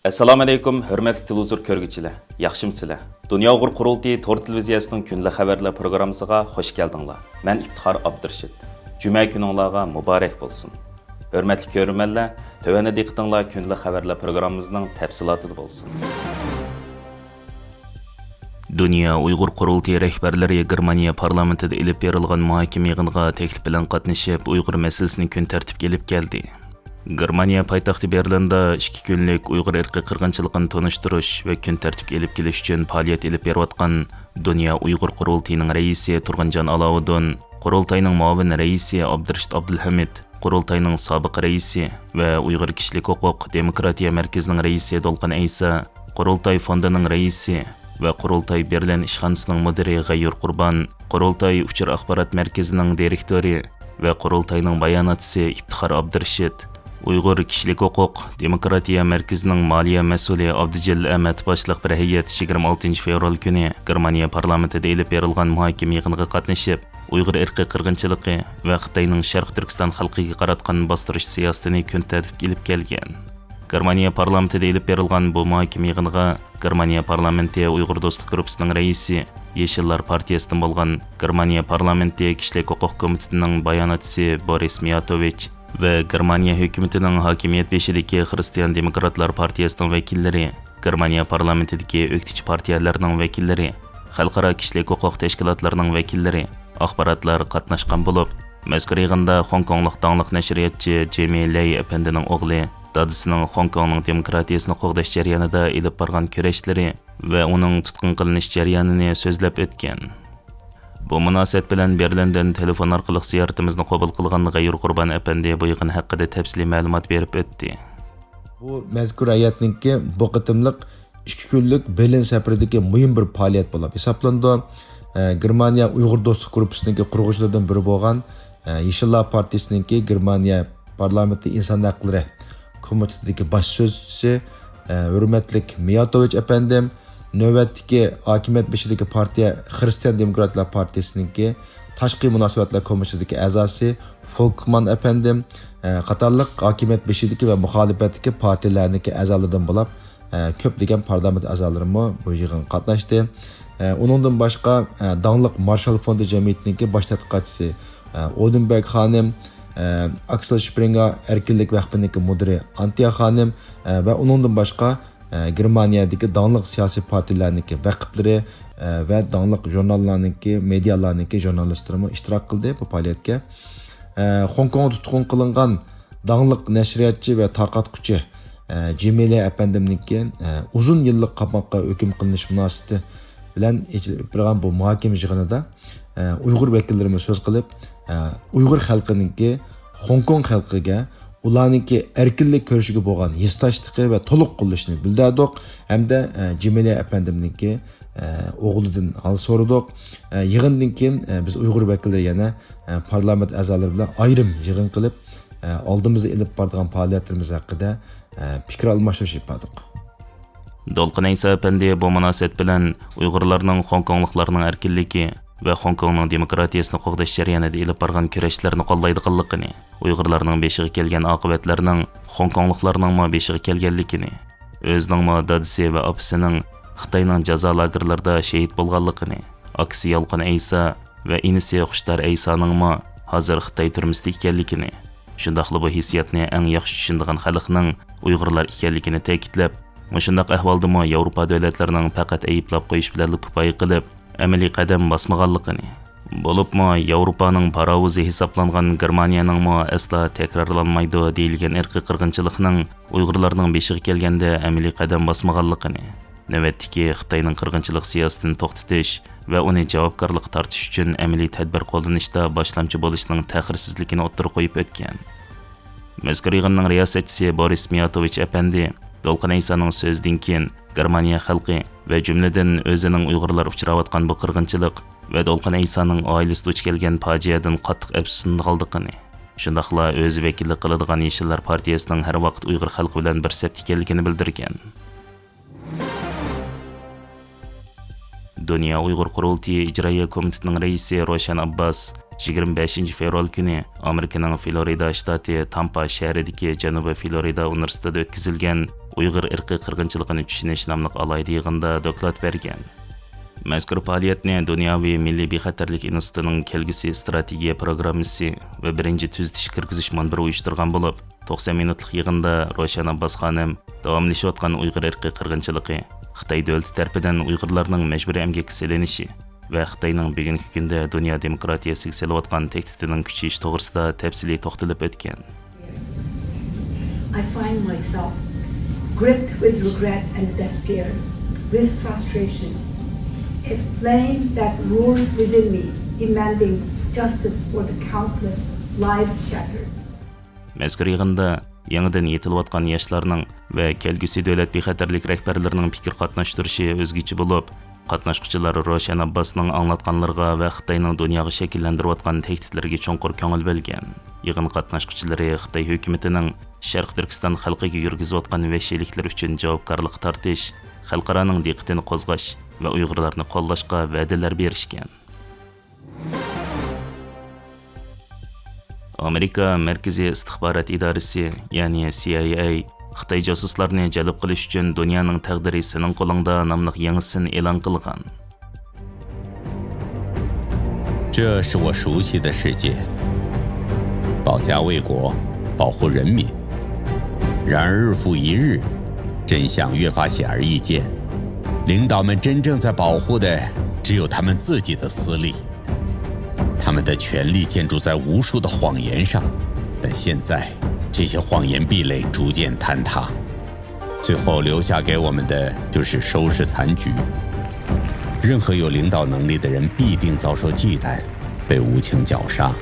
Assalomu alaykum, hurmatli televizor ko'rguvchilar. Yaxshimsizlar? Dunyo Uyg'ur qurultiyi tor televiziyasining kunlik xabarlar programmasiga xush keldinglar. Men Iftixor Abdurshid. Juma kuningizga muborak bo'lsin. Hurmatli ko'ruvchilar, tövəndə diqqətinizlər kunlik xabarlar programmamızın təfsilatı bo'lsin. Dünya Uyghur qurultiyi rəhbərləri Germaniya parlamentida elib berilgan muhokama yig'iniga taklif bilan qatnashib, Uyg'ur masalasini kun tartibga elib keldi. Germaniya poytaxti Berlinda 2 kunlik Uyg'ur irqiy qirg'inchiligini tonishtirish va kun tartibga elib kelish uchun faoliyat elib berayotgan Dünya Uyg'ur qurultiyining raisi Turg'unjon Alovuddin, qurultayning muavin raisi Abdurshid Abdulhamid, qurultayning sobiq raisi va Uyg'ur kishilik huquq demokratiya markazining raisi Dolqin Aysa, qurultay fondining raisi va qurultay Berlin ishxonasining mudiri G'ayur Qurbon, qurultay uchur axborot markazining direktori va qurultayning bayonotchisi Iftixor Abdurshid, Uyg'ur kishilik huquq demokratiya markazining moliya mas'uli Abdujil Ahmad boshliq bir hay'at 26 fevral kuni Germaniya parlamentida elib berilgan muhokama yig'iniga qatnashib, Uyg'ur irqiy qirg'inchiligi va Xitoyning Sharq Turkiston xalqiga qaratgan bostirish siyosatini kun tartibga elib kelgan. Germaniya parlamentida elib berilgan bu muhokama yig'iniga Germaniya parlamenti Uyg'ur do'stlik guruhining raisi, Yeşillar partiyasidan bo'lgan Germaniya parlamenti kishilik huquq komitetining bayonotchisi Boris Miyatovich ve Germaniya hökumetining hokimiyat beshidagi Xristian Demokratlar partiyasining vakillari, Germaniya parlamentidagi o'qituvchi partiyalarning vakillari, xalqaro kishilik huquq tashkilotlarining vakillari, axborotlar qatnashgan bo'lib, mazkur yig'inda Hong Konglik dangliq nashriyatchi Jimmy Lai apandining o'g'li, dadisining Hong Kongning demokratiyasini qo'g'dash jarayonida elib borgan kurashlari va uning tutqun qilinish jarayonini so'zlab o'tgan. Bu munosabat bilan Berlindan telefon orqali ziyoratimizni qabul qilgan G'ayur Qurbon apandi bu yig'in haqida tafsiliy ma'lumot berib o'tdi. Bu mazkur hay'atningki bu qitimliq 2 kunlik Berlin safaridagi muhim bir faoliyat bo'lib hisoblandi. Germaniya Uyg'ur do'stlik guruhining qurg'uvchilaridan biri bo'lgan Yeşillar partiyasining Germaniya parlamenti inson haqlari komitetidagi bosh so'zchisi hurmatli Miyatovich apandim, navbatdagi hokimiyat beshidagi partiya Xristian Demokratlar partiyasining tashqi munosabatlar komitetisidagi a'zosi Folkman apandim, qatorliq hokimiyat beshidagi va muxolifatdagi partiyalarning a'zolaridan bo'lib, ko'plagan parlament a'zolarimi bu yig'in qatnashdi. Uningdan boshqa dangliq Marshall fondi jamiyatining bosh tadqiqotchisi Odenberg xonim, Axel Springer erkinlik vaqtining mudiri Antia xonim va uningdan boshqa Germaniyadagi dangliq siyosiy partiyalarning vaqiblari va dangliq jurnallarning, medialarning jurnalistlarimi ishtirok qildi bu faoliyatga. Hong Kongda tutqun qilingan dangliq nashriyatchi va tarqatquchi Jimele apandimning uzun yillik qamoqqa hukm qilinish munosabati bilan birgan bu muhokama yig'inida Uyg'ur vakillarimiz so'z qilib, Uyg'ur xalqining Hong Kong xalqiga ularningki erkinlik ko'rishiga bo'lgan hissdoshligi va to'liq qo'llashini bildirdik hamda Jimele apandimningki o'g'lidan hol so'radik. Yig'indan keyin biz Uyg'ur vakillari yana parlament a'zolari bilan ayrim yig'in qilib, oldimizga elib borgan faoliyatlarimiz haqida fikr almashish yapdik. Dolqin Aysa apandi bu munosabat bilan Uyg'urlarning Hong Kongliklarning erkinligi ve Hong Kongning demokratiyasini qo'g'dash jarayonida elib borgan kurashlarni qo'llaydiganligini, Uyg'urlarning beshiga kelgan oqibatlarning Hong Kongliklarning beshiga kelganligini, o'zining dadisi va opasining Xitoyning jazo lagerlarida shahid bo'lganligini, aksi Yolqin Aysa va inisi Xushtar Aysaning hozir Xitoy turmusida ekanligini, shundaqla bu hissiyatni eng yaxshi tushunadigan xalqning Uyg'urlar ekanligini ta'kidlab, mushundaq ahvolda Yevropa davlatlarining faqat ayblab qo'yish bilan kifoya qilib, amaliy qadam bosmaganligini, bo'libmi Yevropaning parovuzi hisoblangan Germaniyaning asla takrorlanmaydi deyilgan irqiy qirg'inchilikning Uyg'urlarning beshiga kelganda amaliy qadam bosmaganligini, navbatdagi Xitoyning qirg'inchilik siyosatini to'xtatish va uni javobgarlik tortish uchun amaliy tadbir qo'llanishda boshlamchi bo'lishning ta'xirsizligini o'ttirib qo'yib o'tgan. Mazkur yig'inning riyosatchisi Boris Miyatovich apandi Dolqin Aysaning so'zidan keyin Germaniya xalqi ve cümleden o'zining Uyg'urlar uchrayotgan bu qirg'inchilik va Dolqin Aysaning oilasi duch kelgan fojiadan qattiq afsuslanib qoldigini, shundaqla o'zi vakillik qiladigan Yeşillar partiyasining har vaqt Uyg'ur xalqi bilan bir saf ekanligini bildirgan. Dünya Uyg'ur qurultiyi ijroiya komitetining raisi Roshan Abbas 25 fevral kuni Amerikaning Florida shtati Tampa shahridagi Janubiy Florida universitetida o'tkazilgan Uyg'ur irqiy qirg'inchiligini tushunish nomli alayda yig'inda doklad bergan. Mazkur faoliyatni Dunyoviy Milliy bexatarlik institutining kelgusi strategiya programmasi va birinchi tuzatish kirgizish manbiri uyushtirgan bo'lib, 90 minutlik yig'inda Ravshan Abbos xonim davomlashayotgan Uyg'ur irqiy qirg'inchiligi, Xitoy davlati tomonidan Uyg'urlarning majburiy emgakka selinishi va Xitoyning bugungi kunda dunyo demokratiyasiga selayotgan tehdidining kuchayishi to'g'risida tafsiliy to'xtalib o'tgan. I find myself gripped with regret and despair, with frustration, a flame that roars within me, demanding justice for the countless lives shattered. Mazkur yig'inda yangidan yetilayotgan yoshlarning va kelgusi davlat bexatarlik rahbarlarining fikr qatnashtirishi o'zgacha bo'lib, qatnashuvchilar Ravshan Abbosning anglatganlariga va Xitoyning dunyoga shakllantirayotgan tehdidlarga cho'nqur ko'ngil bo'lgan. Yig'in qatnashuvchilari Xitoy hukumatining Sharq Turkiston xalqiga yurgizayotgan vahshiyliklar uchun javobgarlik tortish, xalqaroning diqqatini qo'zg'ash va Uyg'urlarni qo'llashga va'dalar berishgan. Amerika Markaziy istixborot idorasi, ya'ni CIA, Xitoy josuslarni jalb qilish uchun dunyoning taqdiri sening qo'lingda nomli yangisini e'lon qilgan. 这是我熟悉的世界，保家卫国，保护人民。然而日复一日，真相越发显而易见，领导们真正在保护的只有他们自己的私利，他们的权力建筑在无数的谎言上，但现在这些谎言壁垒逐渐坍塌，最后留下给我们的就是收拾残局。任何有领导能力的人必定遭受忌惮，被无情绞杀。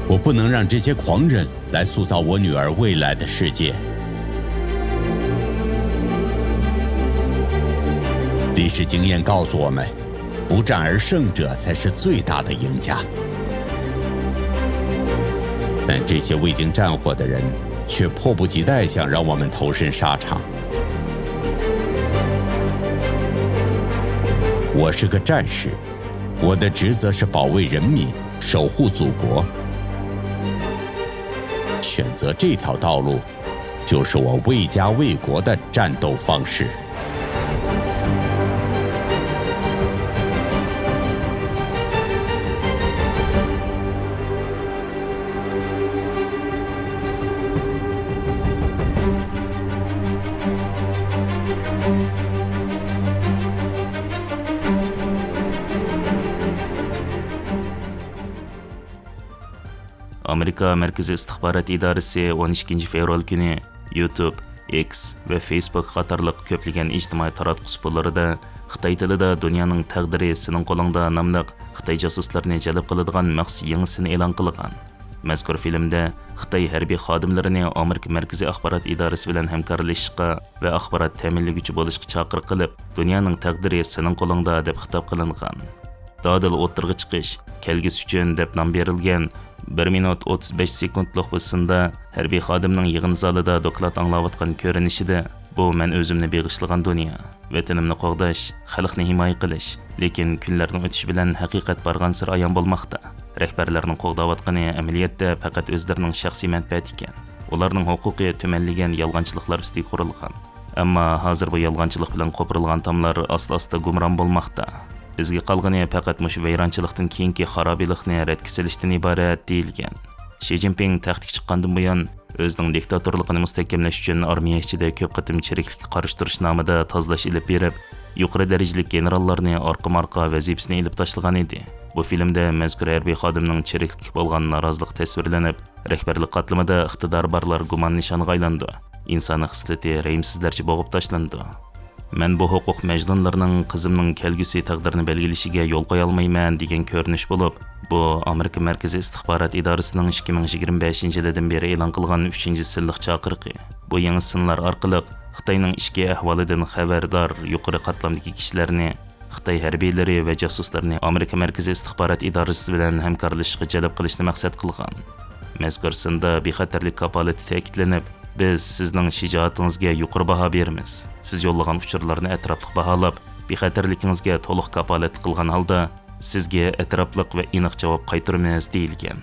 我不能让这些狂人来塑造我女儿未来的世界。历史经验告诉我们，不战而胜者才是最大的赢家。但这些未经战火的人却迫不及待想让我们投身沙场。我是个战士，我的职责是保卫人民，守护祖国。选择这条道路，就是我为家为国的战斗方式。Amerika Markaziy istixborot idorasi 12 fevral kuni YouTube, X va Facebook qatorliq ko'plagan ijtimoiy taratqush bo'llarida Xitoy tilida dunyoning taqdiri sening qo'lingda nomli Xitoy josuslarini jalb qiladigan maxsus yangisini e'lon qilgan. Mazkur filmda Xitoy harbiy xodimlarini Amerika Markaziy axborot idorasi bilan hamkorlashishga va axborot ta'minlaguvchi bo'lishga chaqiriq qilib, dunyoning taqdiri sening qo'lingda deb xitob qilingan. Dadil o'tirg'i chiqish, kelgusi uchun deb nom berilgan 1 minut 35 sekundlik bo'lsinda harbiy xodimning yig'in zalida doklad anglayotgan ko'rinishida bu men o'zimni beg'ishlagan dunyo, vatanimni qo'g'dash, xalqni himoya qilish, lekin kunlarning o'tishi bilan haqiqat bargan sir ayon bo'lmoqda. Rahbarlarning qo'g'dayotgani amaliyotda faqat o'zlarining shaxsiy manfaati ekan. Ularning huquqiy tumanlagan yolg'onchiliklar ustiga qurilgan. Ammo hozir bu yolg'onchilik bilan qo'pirilgan tomlar asta-asta gumron bo'lmoqda. Bizga qolgani faqat mush vayronchilikdan keyingi xarobilikni radga silishdan iborat deyilgan. Xi Jinping taxtga chiqqandan buyon o'zining diktatorligini mustahkamlash uchun armiya ichida ko'p qatim chiriklikka qarshi turish nomida tozalash ilib berib, yuqori darajali generallarni orqa-marqa vazifasini ilib tashlagan edi. Bu filmda mazkur harbiy xodimning chiriklikka bo'lgan norozilik tasvirlanib, rahbarlik qatlamida iqtidor borlar gumon nishoniga aylandi. Insoniy xislati rayimsizlarcha bo'g'ib tashlandi. Men bu huquq majnunlarining qizimning kelgusi taqdirini belgilashiga yo'l qo'ya olmayman degan ko'rinish bo'lib, bu Amerika Markaziy istixborot idorasining 2025-yildan beri e'lon qilgan 3-silliq chaqiriqi. Bu yangi sinlar orqali Xitoyning ichki ahvolidan xabardor yuqori qatlamdagi kishilarni, Xitoy harbiylari va josuslarni Amerika Markaziy istixborot idorasi bilan hamkorlashishga jalb qilishni maqsad qilgan. Mazkur sinda bexatarlik kapolati ta'kidlanib, biz sizning shijoatingizga yuqori baho beramiz. Siz yo'llagan uchurlarni atrofli baholab, bexatarligingizga to'liq kapolat qilgan holda sizga atrofli va aniq javob qaytaramiz deyilgan.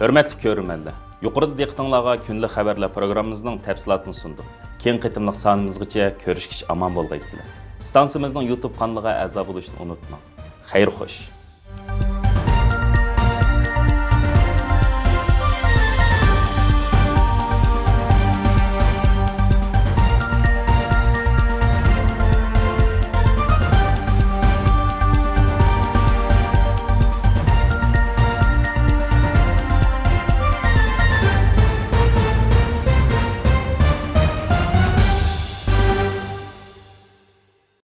Hurmatli ko'ruvchilar, Yuqorida diqqətinizə günlük xəbərlər proqramımızın təfsilatını sunduq. Keng qitimliq sanımızgacha ko'rishkicha omon bo'lgaysizlar. Stansiyamızın YouTube kanalıga a'zo bo'lishni unutmang. Xayr xo'sh.